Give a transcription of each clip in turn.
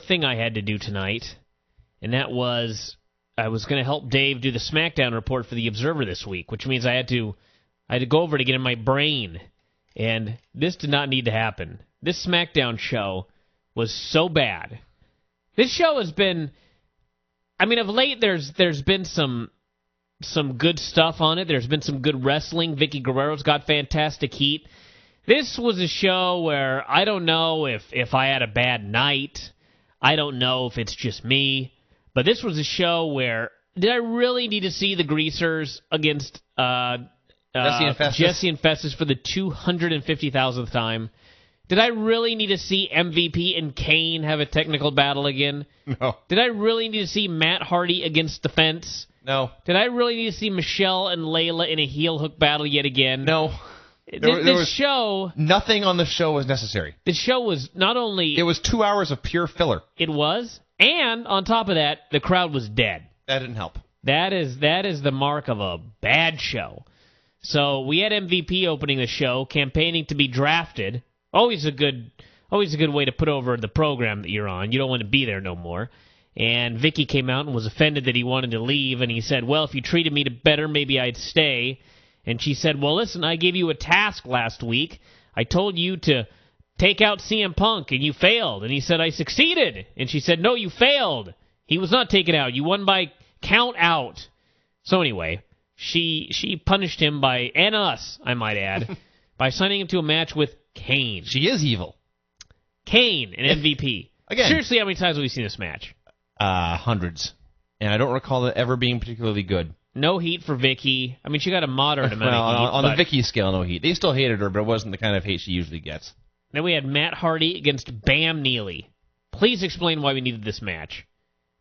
thing I had to do tonight, and that was I was going to help Dave do the Smackdown report for the Observer this week, which means I had to go over to get in my brain, and this did not need to happen. This Smackdown show was so bad. This show has been, I mean, of late there's been some good stuff on it. There's been some good wrestling. Vicky Guerrero's got fantastic heat. This was a show where I don't know if I had a bad night. I don't know if it's just me. But this was a show where, did I really need to see the Greasers against Jesse and Festus for the 250,000th time? Did I really need to see MVP and Kane have a technical battle again? No. Did I really need to see Matt Hardy against the Fence? No. Did I really need to see Michelle and Layla in a heel hook battle yet again? No. This show... Nothing on the show was necessary. This show was not only... It was 2 hours of pure filler. It was. And, on top of that, the crowd was dead. That didn't help. That is the mark of a bad show. So, we had MVP opening the show, campaigning to be drafted. Always a good way to put over the program that you're on. You don't want to be there no more. And Vicky came out and was offended that he wanted to leave, and he said, well, if you treated me better, maybe I'd stay. And she said, well, listen, I gave you a task last week. I told you to take out CM Punk, and you failed. And he said, I succeeded. And she said, no, you failed. He was not taken out. You won by count out. So anyway, she punished him and us, I might add, by signing him to a match with Kane. She is evil. Kane, an MVP. Again. Seriously, how many times have we seen this match? Hundreds. And I don't recall it ever being particularly good. No heat for Vicky. I mean, she got a moderate amount of heat. On the Vicky scale, no heat. They still hated her, but it wasn't the kind of hate she usually gets. Then we had Matt Hardy against Bam Neely. Please explain why we needed this match.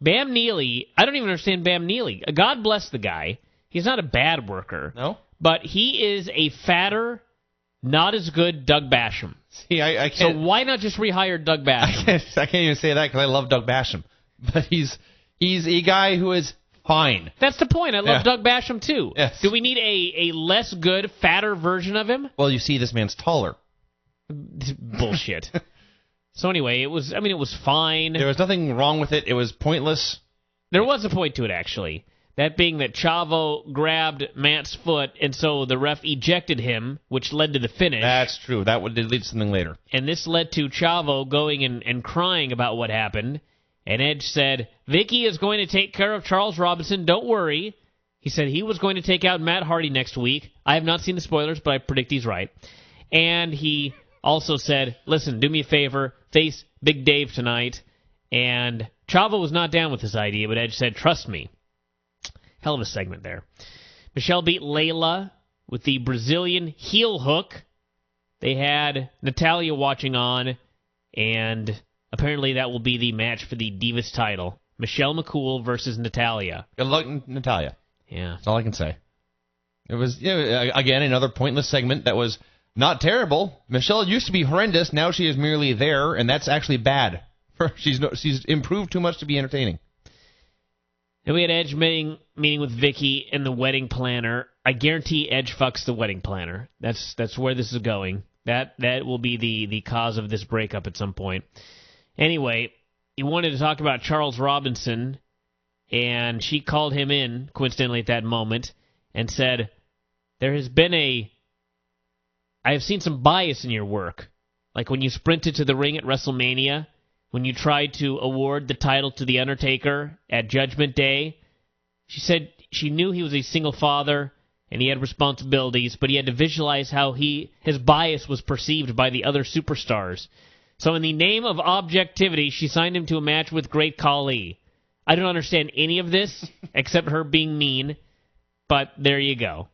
Bam Neely, I don't even understand Bam Neely. God bless the guy. He's not a bad worker. No? But he is a fatter, not as good Doug Basham. See, I can't... So why not just rehire Doug Basham? I can't even say that because I love Doug Basham. But he's a guy who is fine. That's the point. I love Doug Basham, too. Yes. Do we need a less good, fatter version of him? Well, you see, this man's taller. Bullshit. So anyway, it was fine. There was nothing wrong with it. It was pointless. There was a point to it, actually. That being that Chavo grabbed Matt's foot, and so the ref ejected him, which led to the finish. That's true. That would lead to something later. And this led to Chavo going and crying about what happened. And Edge said, Vicky is going to take care of Charles Robinson, don't worry. He said he was going to take out Matt Hardy next week. I have not seen the spoilers, but I predict he's right. And he also said, listen, do me a favor, face Big Dave tonight. And Chavo was not down with this idea, but Edge said, trust me. Hell of a segment there. Michelle beat Layla with the Brazilian heel hook. They had Natalya watching on, and apparently that will be the match for the Divas title. Michelle McCool versus Natalya. Good luck, Natalya. Yeah. That's all I can say. It was, again, another pointless segment that was not terrible. Michelle used to be horrendous. Now she is merely there, and that's actually bad. She's improved too much to be entertaining. And we had Edge meeting with Vicky and the wedding planner. I guarantee Edge fucks the wedding planner. That's where this is going. That will be the cause of this breakup at some point. Anyway, he wanted to talk about Charles Robinson, and she called him in, coincidentally at that moment, and said, I have seen some bias in your work. Like when you sprinted to the ring at WrestleMania, when you tried to award the title to The Undertaker at Judgment Day. She said she knew he was a single father and he had responsibilities, but he had to visualize how his bias was perceived by the other superstars. So in the name of objectivity, she signed him to a match with Great Khali. I don't understand any of this except her being mean, but there you go.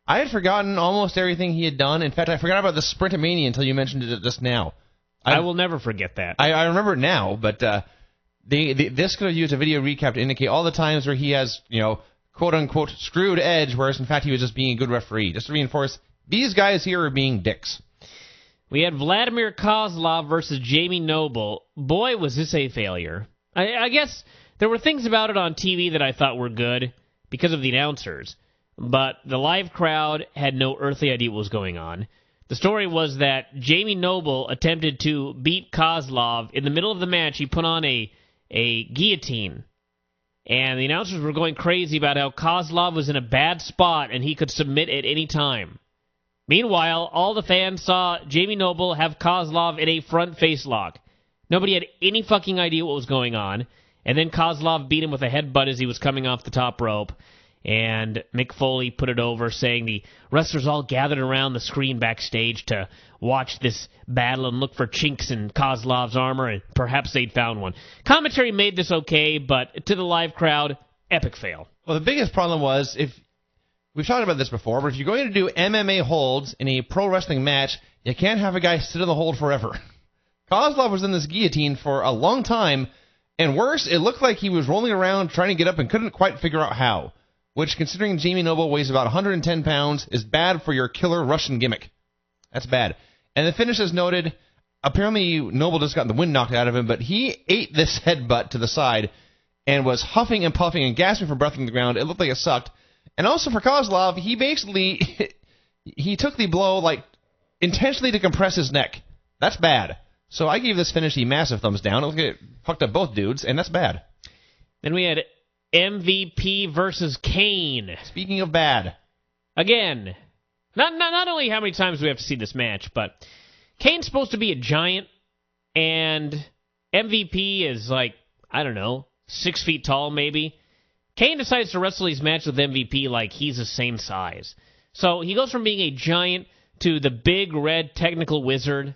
I had forgotten almost everything he had done. In fact, I forgot about the Sprintomania until you mentioned it just now. I will never forget that. I remember it now, but this could have used a video recap to indicate all the times where he has, quote-unquote, screwed Edge, whereas in fact he was just being a good referee, just to reinforce these guys here are being dicks. We had Vladimir Kozlov versus Jamie Noble. Boy, was this a failure. I guess there were things about it on TV that I thought were good because of the announcers, but the live crowd had no earthly idea what was going on. The story was that Jamie Noble attempted to beat Kozlov. In the middle of the match, he put on a guillotine. And the announcers were going crazy about how Kozlov was in a bad spot and he could submit at any time. Meanwhile, all the fans saw Jamie Noble have Kozlov in a front face lock. Nobody had any fucking idea what was going on. And then Kozlov beat him with a headbutt as he was coming off the top rope. And Mick Foley put it over, saying the wrestlers all gathered around the screen backstage to watch this battle and look for chinks in Kozlov's armor, and perhaps they'd found one. Commentary made this okay, but to the live crowd, epic fail. Well, the biggest problem was, we've talked about this before, but if you're going to do MMA holds in a pro wrestling match, you can't have a guy sit in the hold forever. Kozlov was in this guillotine for a long time, and worse, it looked like he was rolling around trying to get up and couldn't quite figure out how. Which, considering Jamie Noble weighs about 110 pounds, is bad for your killer Russian gimmick. That's bad. And the finish is noted. Apparently, Noble just got the wind knocked out of him, but he ate this headbutt to the side and was huffing and puffing and gasping for breath on the ground. It looked like it sucked. And also for Kozlov, he basically he took the blow like intentionally to compress his neck. That's bad. So I gave this finish a massive thumbs down. It looked like it fucked up both dudes, and that's bad. Then we had MVP versus Kane. Speaking of bad. Again, not only how many times we have to see this match, but Kane's supposed to be a giant, and MVP is like, I don't know, 6 feet tall maybe. Kane decides to wrestle his match with MVP like he's the same size. So he goes from being a giant to the big red technical wizard.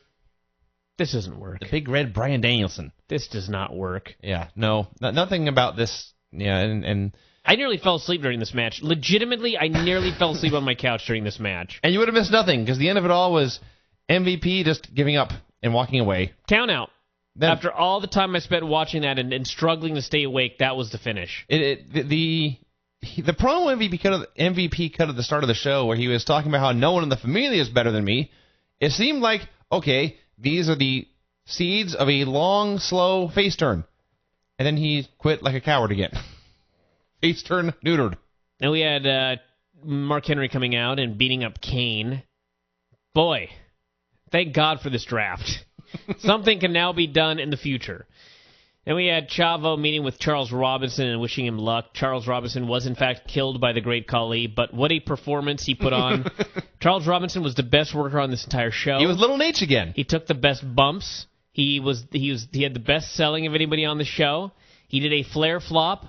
This doesn't work. The big red Bryan Danielson. This does not work. Yeah, no, nothing about this. Yeah, and I nearly fell asleep during this match. Legitimately, I nearly fell asleep on my couch during this match. And you would have missed nothing, because the end of it all was MVP just giving up and walking away. Count out. Then, after all the time I spent watching that and struggling to stay awake, that was the finish. The promo MVP cut at the start of the show, where he was talking about how no one in the Familia is better than me, it seemed like, okay, these are the seeds of a long, slow face turn. And then he quit like a coward again. Face turn neutered. And we had Mark Henry coming out and beating up Kane. Boy, thank God for this draft. Something can now be done in the future. Then we had Chavo meeting with Charles Robinson and wishing him luck. Charles Robinson was, in fact, killed by the Great Khali, but what a performance he put on. Charles Robinson was the best worker on this entire show. He was Little Nate again. He took the best bumps. He had the best selling of anybody on the show. He did a flare flop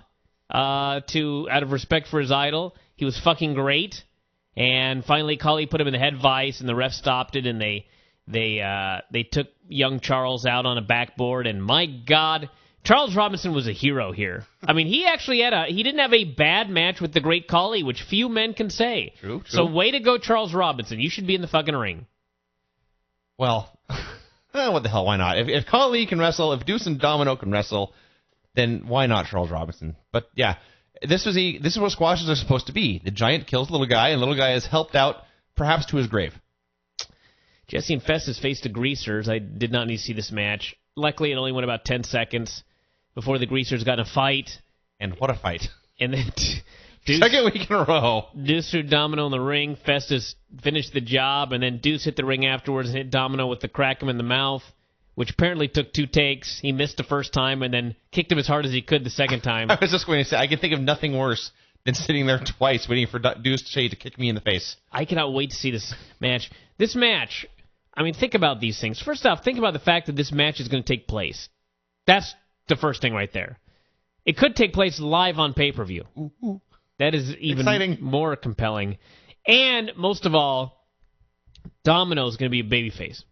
out of respect for his idol. He was fucking great. And finally, Khali put him in the head vice, and the ref stopped it, and they took young Charles out on a backboard. And my God, Charles Robinson was a hero here. I mean, he actually he didn't have a bad match with the Great Khali, which few men can say. True. So way to go, Charles Robinson. You should be in the fucking ring. Well, what the hell, why not? If Khali can wrestle, if Deuce and Domino can wrestle, then why not Charles Robinson? But yeah, this is what squashes are supposed to be. The giant kills little guy, and little guy is helped out, perhaps to his grave. Jesse and Festus faced the Greasers. I did not need to see this match. Luckily, it only went about 10 seconds before the Greasers got in a fight. And what a fight. And then Deuce, second week in a row. Deuce threw Domino in the ring. Festus finished the job, and then Deuce hit the ring afterwards and hit Domino with the crack him in the mouth, which apparently took 2 takes. He missed the first time and then kicked him as hard as he could the second time. I was just going to say, I can think of nothing worse than sitting there twice waiting for Deuce to kick me in the face. I cannot wait to see this match. This match, I mean, think about these things. First off, think about the fact that this match is going to take place. That's the first thing right there. It could take place live on pay-per-view. Ooh. That is even exciting. More compelling. And, most of all, Domino is going to be a babyface.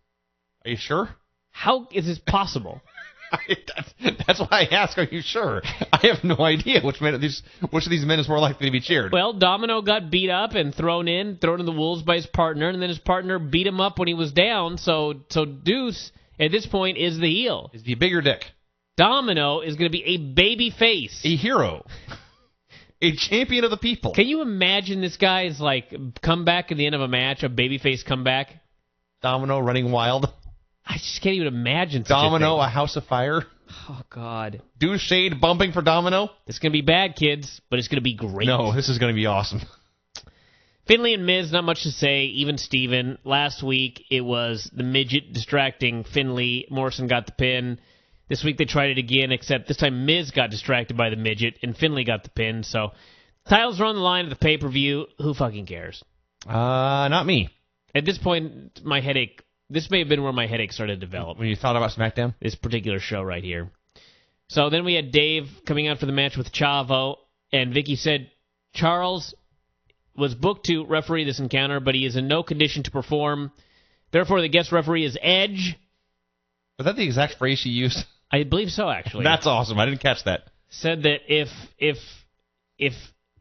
Are you sure? How is this possible? That's why I ask, are you sure? I have no idea which of these men is more likely to be cheered. Well, Domino got beat up and thrown in the wolves by his partner, and then his partner beat him up when he was down, so Deuce, at this point, is the heel. Is the bigger dick. Domino is going to be a baby face. A hero. A champion of the people. Can you imagine this guy's, comeback at the end of a match, a babyface comeback? Domino running wild. I just can't even imagine such Domino, a thing. a house of fire. Oh, God. Deuce Shade bumping for Domino. It's going to be bad, kids, but it's going to be great. No, this is going to be awesome. Finley and Miz, not much to say, even Steven. Last week, it was the midget distracting Finley. Morrison got the pin. This week they tried it again, except this time Miz got distracted by the midget, and Finley got the pin. So, titles are on the line at the pay-per-view. Who fucking cares? Not me. At this point, my headache... This may have been where my headache started to develop. When you thought about SmackDown? This particular show right here. So then we had Dave coming out for the match with Chavo, and Vicky said Charles was booked to referee this encounter, but he is in no condition to perform. Therefore, the guest referee is Edge. Was that the exact phrase she used? I believe so, actually. That's awesome. I didn't catch that. Said that if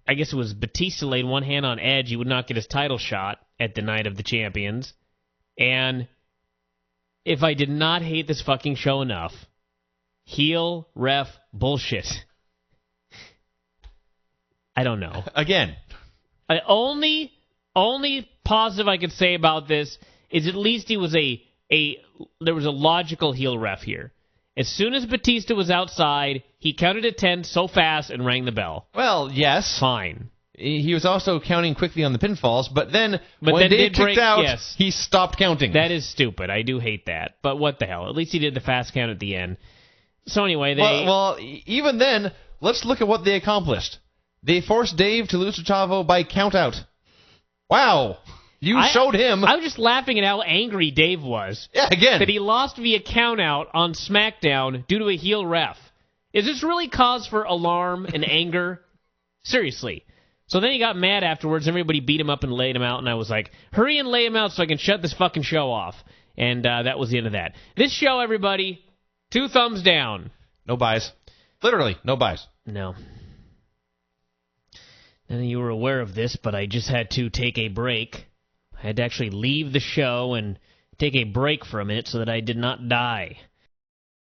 I guess it was Batista laid one hand on Edge, he would not get his title shot at the Night of the Champions. And if I did not hate this fucking show enough, heel ref bullshit. I don't know. Again. Only positive I could say about this is at least he was there was a logical heel ref here. As soon as Batista was outside, he counted to 10 so fast and rang the bell. Well, yes. Fine. He was also counting quickly on the pinfalls, but then when Dave kicked out, yes, he stopped counting. That is stupid. I do hate that. But what the hell? At least he did the fast count at the end. So anyway, Well, even then, let's look at what they accomplished. They forced Dave to lose to Chavo by count-out. Wow. You showed him. I was just laughing at how angry Dave was. Yeah, again. That he lost via count-out on SmackDown due to a heel ref. Is this really cause for alarm and anger? Seriously. So then he got mad afterwards. Everybody beat him up and laid him out, and I was like, hurry and lay him out so I can shut this fucking show off. And that was the end of that. This show, everybody, 2 thumbs down. No buys. Literally, no buys. No. And you were aware of this, but I just had to take a break. I had to actually leave the show and take a break for a minute so that I did not die.